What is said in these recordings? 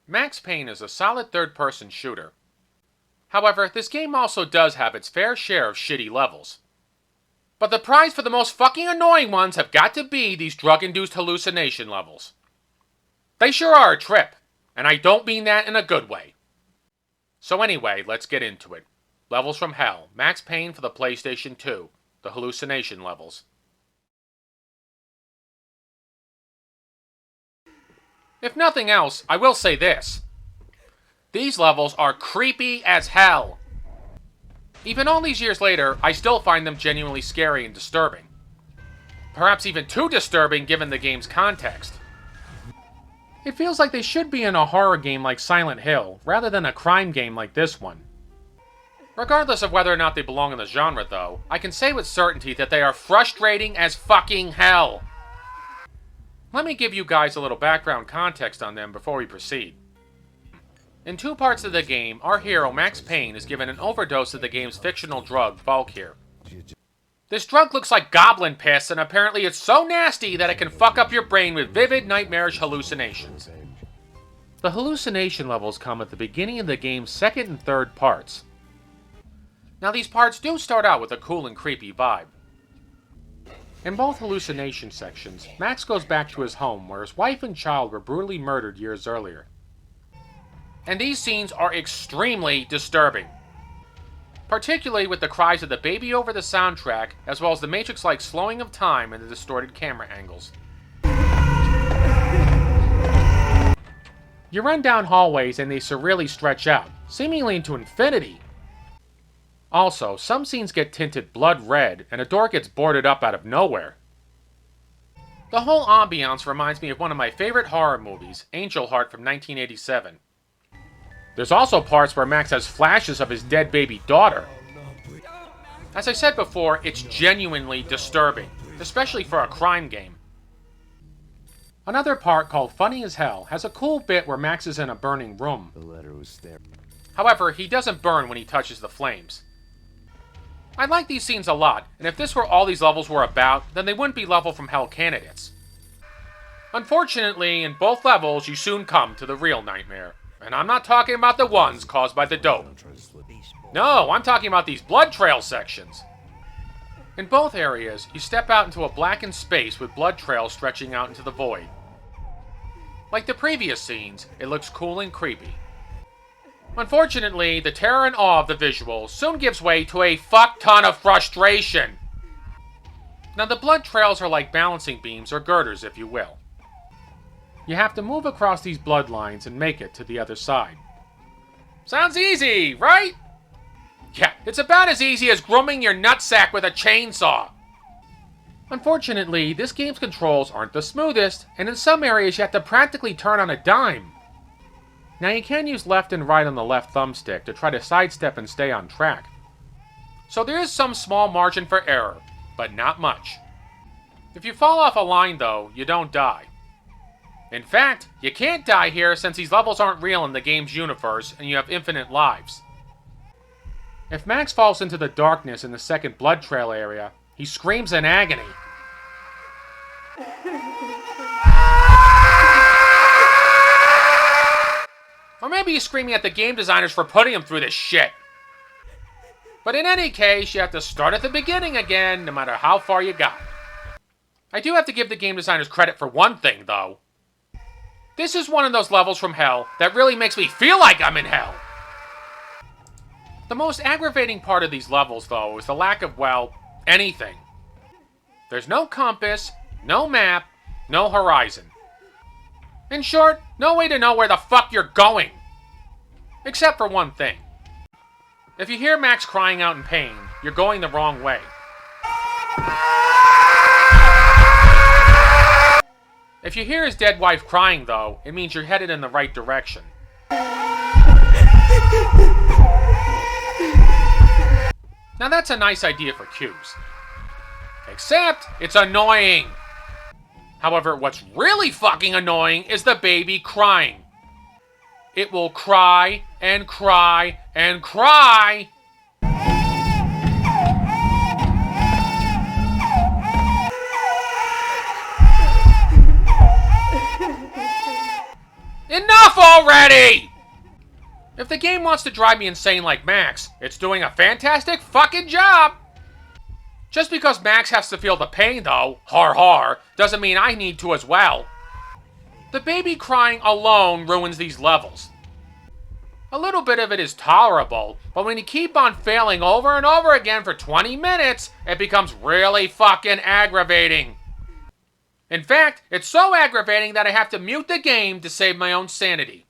Max Payne is a solid third-person shooter. However, this game also does have its fair share of shitty levels. But the prize for the most fucking annoying ones have got to be these drug-induced hallucination levels. They sure are a trip, and I don't mean that in a good way. So anyway, let's get into it. Levels from Hell, Max Payne for the PlayStation 2, the hallucination levels. If nothing else, I will say this. These levels are creepy as hell. Even all these years later, I still find them genuinely scary and disturbing. Perhaps even too disturbing given the game's context. It feels like they should be in a horror game like Silent Hill, rather than a crime game like this one. Regardless of whether or not they belong in the genre though, I can say with certainty that they are frustrating as fucking hell. Let me give you guys a little background context on them before we proceed. In two parts of the game, our hero Max Payne is given an overdose of the game's fictional drug, Valkyr. This drug looks like goblin piss, and apparently it's so nasty that it can fuck up your brain with vivid, nightmarish hallucinations. The hallucination levels come at the beginning of the game's second and third parts. Now these parts do start out with a cool and creepy vibe. In both hallucination sections, Max goes back to his home where his wife and child were brutally murdered years earlier. And these scenes are extremely disturbing. Particularly with the cries of the baby over the soundtrack, as well as the Matrix-like slowing of time and the distorted camera angles. You run down hallways and they surreally stretch out, seemingly into infinity. Also, some scenes get tinted blood red, and a door gets boarded up out of nowhere. The whole ambiance reminds me of one of my favorite horror movies, Angel Heart from 1987. There's also parts where Max has flashes of his dead baby daughter. As I said before, it's genuinely disturbing, especially for a crime game. Another part, called Funny as Hell, has a cool bit where Max is in a burning room. However, he doesn't burn when he touches the flames. I like these scenes a lot, and if this were all these levels were about, then they wouldn't be level from hell candidates. Unfortunately, in both levels, you soon come to the real nightmare. And I'm not talking about the ones caused by the dope. No, I'm talking about these blood trail sections. In both areas, you step out into a blackened space with blood trails stretching out into the void. Like the previous scenes, it looks cool and creepy. Unfortunately, the terror and awe of the visual soon gives way to a fuck ton of frustration. Now the blood trails are like balancing beams or girders, if you will. You have to move across these blood lines and make it to the other side. Sounds easy, right? Yeah, it's about as easy as grooming your nutsack with a chainsaw. Unfortunately, this game's controls aren't the smoothest, and in some areas you have to practically turn on a dime. Now you can use left and right on the left thumbstick to try to sidestep and stay on track. So there is some small margin for error, but not much. If you fall off a line though, you don't die. In fact, you can't die here since these levels aren't real in the game's universe and you have infinite lives. If Max falls into the darkness in the second blood trail area, he screams in agony. Or maybe he's screaming at the game designers for putting him through this shit. But in any case, you have to start at the beginning again, no matter how far you got. I do have to give the game designers credit for one thing, though. This is one of those levels from hell that really makes me feel like I'm in hell. The most aggravating part of these levels, though, is the lack of, well, anything. There's no compass, no map, no horizon. In short, no way to know where the fuck you're going. Except for one thing. If you hear Max crying out in pain, you're going the wrong way. If you hear his dead wife crying, though, it means you're headed in the right direction. Now that's a nice idea for cues. Except, it's annoying. However, what's really fucking annoying is the baby crying. It will cry and cry and cry. Enough already! If the game wants to drive me insane like Max, it's doing a fantastic fucking job! Just because Max has to feel the pain though, har har, doesn't mean I need to as well. The baby crying alone ruins these levels. A little bit of it is tolerable, but when you keep on failing over and over again for 20 minutes, it becomes really fucking aggravating. In fact, it's so aggravating that I have to mute the game to save my own sanity.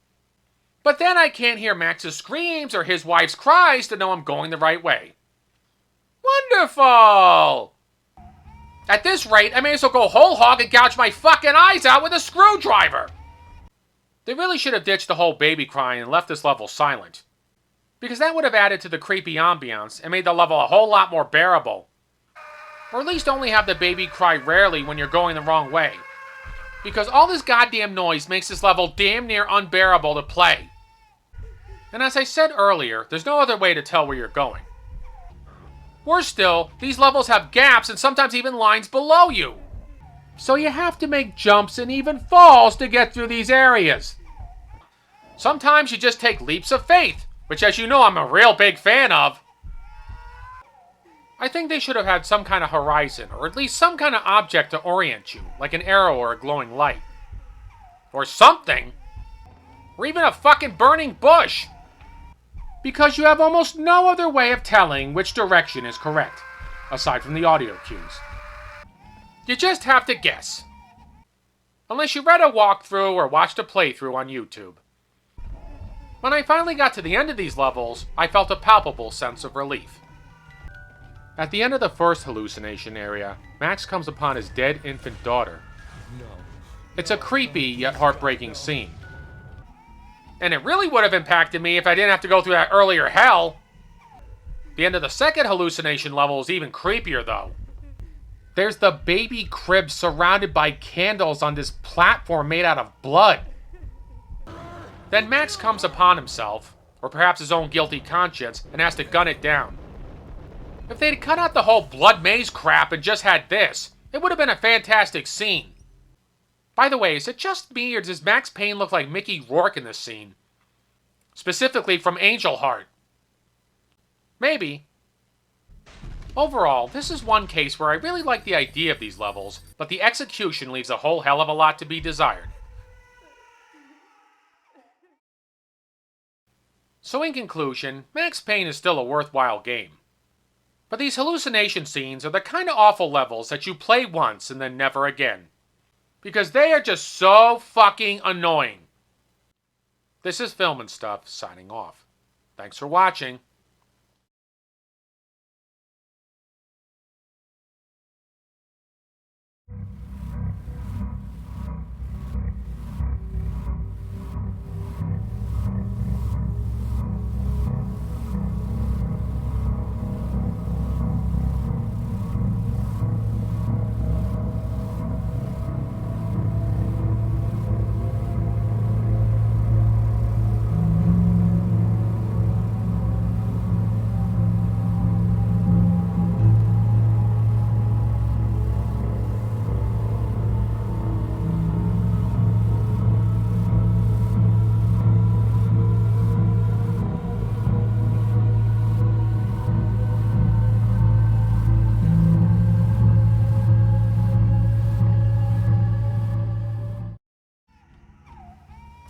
But then I can't hear Max's screams or his wife's cries to know I'm going the right way. Wonderful! At this rate, I may as well go whole hog and gouge my fucking eyes out with a screwdriver! They really should have ditched the whole baby crying and left this level silent. Because that would have added to the creepy ambiance and made the level a whole lot more bearable. Or at least only have the baby cry rarely when you're going the wrong way. Because all this goddamn noise makes this level damn near unbearable to play. And as I said earlier, there's no other way to tell where you're going. Worse still, these levels have gaps and sometimes even lines below you. So you have to make jumps and even falls to get through these areas. Sometimes you just take leaps of faith, which as you know I'm a real big fan of. I think they should have had some kind of horizon, or at least some kind of object to orient you, like an arrow or a glowing light. Or something. Or even a fucking burning bush. Because you have almost no other way of telling which direction is correct, aside from the audio cues. You just have to guess. Unless you read a walkthrough or watched a playthrough on YouTube. When I finally got to the end of these levels, I felt a palpable sense of relief. At the end of the first hallucination area, Max comes upon his dead infant daughter. It's a creepy yet heartbreaking scene. And it really would have impacted me if I didn't have to go through that earlier hell. The end of the second hallucination level is even creepier though. There's the baby crib surrounded by candles on this platform made out of blood. Then Max comes upon himself, or perhaps his own guilty conscience, and has to gun it down. If they'd cut out the whole blood maze crap and just had this, it would have been a fantastic scene. By the way, is it just me or does Max Payne look like Mickey Rourke in this scene? Specifically from Angel Heart. Maybe. Overall, this is one case where I really like the idea of these levels, but the execution leaves a whole hell of a lot to be desired. So in conclusion, Max Payne is still a worthwhile game. But these hallucination scenes are the kind of awful levels that you play once and then never again. Because they are just so fucking annoying. This is Film and Stuff, signing off. Thanks for watching.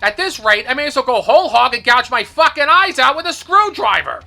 At this rate, I may as well go whole hog and gouge my fucking eyes out with a screwdriver!